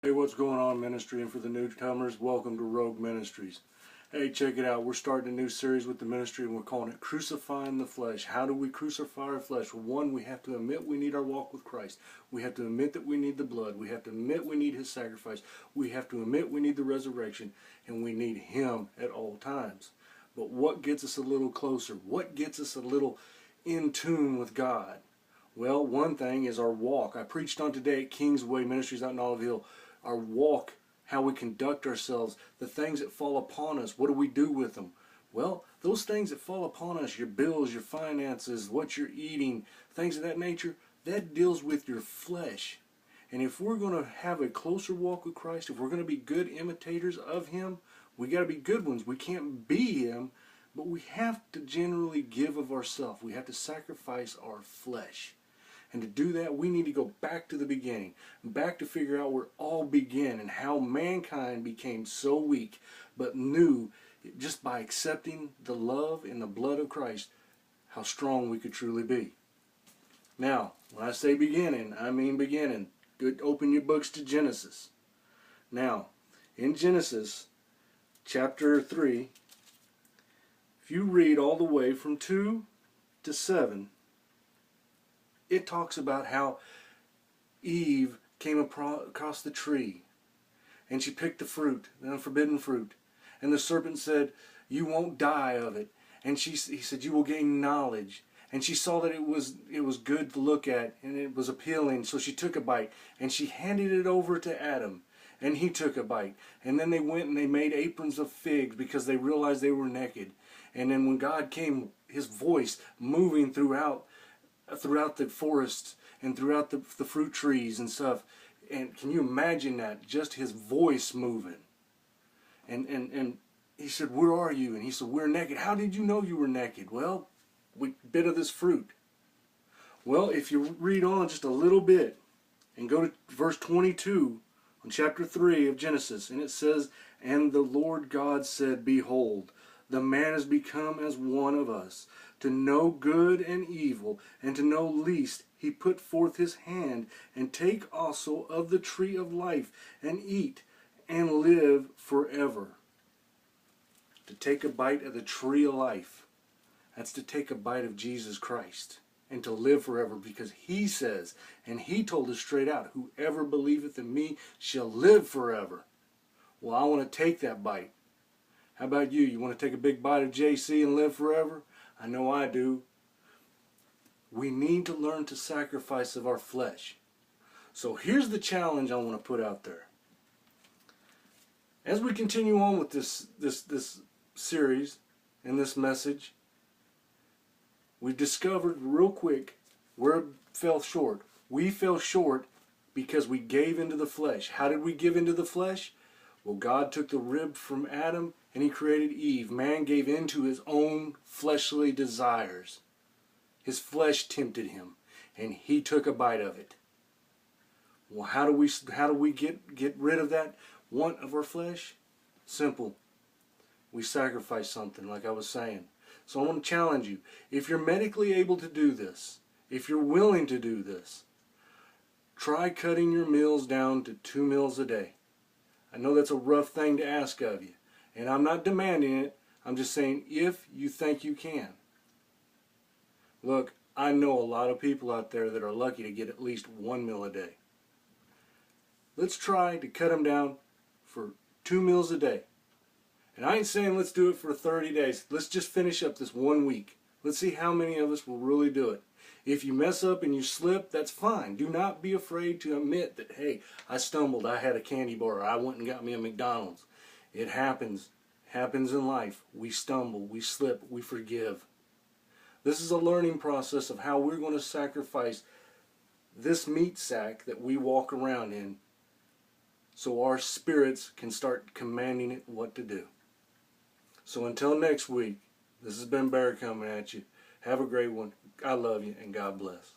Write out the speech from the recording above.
Hey, what's going on, ministry? And for the newcomers, welcome to Rogue Ministries. Hey, check it out. We're starting a new series with the ministry, and we're calling it Crucifying the Flesh. How do we crucify our flesh? Well, one, we have to admit we need our walk with Christ. We have to admit that we need the blood. We have to admit we need His sacrifice. We have to admit we need the resurrection, and we need Him at all times. But what gets us a little closer? What gets us a little in tune with God? Well, one thing is our walk. I preached on today at Kingsway Ministries out in Olive Hill. Our walk, how we conduct ourselves, the things that fall upon us, what do we do with them? Well, those things that fall upon us, your bills, your finances, what you're eating, things of that nature, that deals with your flesh. And if we're going to have a closer walk with Christ, if we're going to be good imitators of Him, we got to be good ones. We can't be Him, but we have to generally give of ourselves. We have to sacrifice our flesh. And to do that, we need to go back to the beginning, back to figure out where it all began and how mankind became so weak, but knew just by accepting the love and the blood of Christ, how strong we could truly be. Now, when I say beginning, I mean beginning. Good, open your books to Genesis. Now, in Genesis chapter 3, if you read all the way from 2 to 7, it talks about how Eve came across the tree and she picked the fruit, the unforbidden fruit. And the serpent said, "You won't die of it." And he said, "You will gain knowledge." And she saw that it was good to look at and it was appealing. So she took a bite and she handed it over to Adam. And he took a bite. And then they went and they made aprons of figs because they realized they were naked. And then when God came, His voice moving throughout the forests and throughout the fruit trees and stuff. And can you imagine that? Just His voice moving. And he said, "Where are you?" And he said, "We're naked." "How did you know you were naked?" "Well, we bit of this fruit." Well, if you read on just a little bit and go to verse 22 on chapter 3 of Genesis, and it says, "And the Lord God said, Behold, the man is become as one of us, to know good and evil, and to know least. He put forth his hand, and take also of the tree of life, and eat, and live forever." To take a bite of the tree of life, that's to take a bite of Jesus Christ, and to live forever, because He says, and He told us straight out, "Whoever believeth in me shall live forever." Well, I want to take that bite. How about you? You want to take a big bite of JC and live forever? I know I do. We need to learn to sacrifice of our flesh. So here's the challenge I want to put out there. As we continue on with this series and this message, we've discovered real quick where it fell short. We fell short because we gave into the flesh. How did we give into the flesh? Well, God took the rib from Adam and He created Eve. Man gave into his own fleshly desires. His flesh tempted him, and he took a bite of it. Well, how do we get rid of that want of our flesh? Simple. We sacrifice something, like I was saying. So I want to challenge you. If you're medically able to do this, if you're willing to do this, try cutting your meals down to 2 meals a day. I know that's a rough thing to ask of you, and I'm not demanding it. I'm just saying if you think you can. Look, I know a lot of people out there that are lucky to get at least 1 meal a day. Let's try to cut them down for 2 meals a day. And I ain't saying let's do it for 30 days. Let's just finish up this 1 week. Let's see how many of us will really do it. If you mess up and you slip, that's fine. Do not be afraid to admit that, hey, I stumbled, I had a candy bar, I went and got me a McDonald's. It happens. Happens in life. We stumble, we slip, we forgive. This is a learning process of how we're going to sacrifice this meat sack that we walk around in so our spirits can start commanding it what to do. So until next week, this has been Bear coming at you. Have a great one. I love you, and God bless.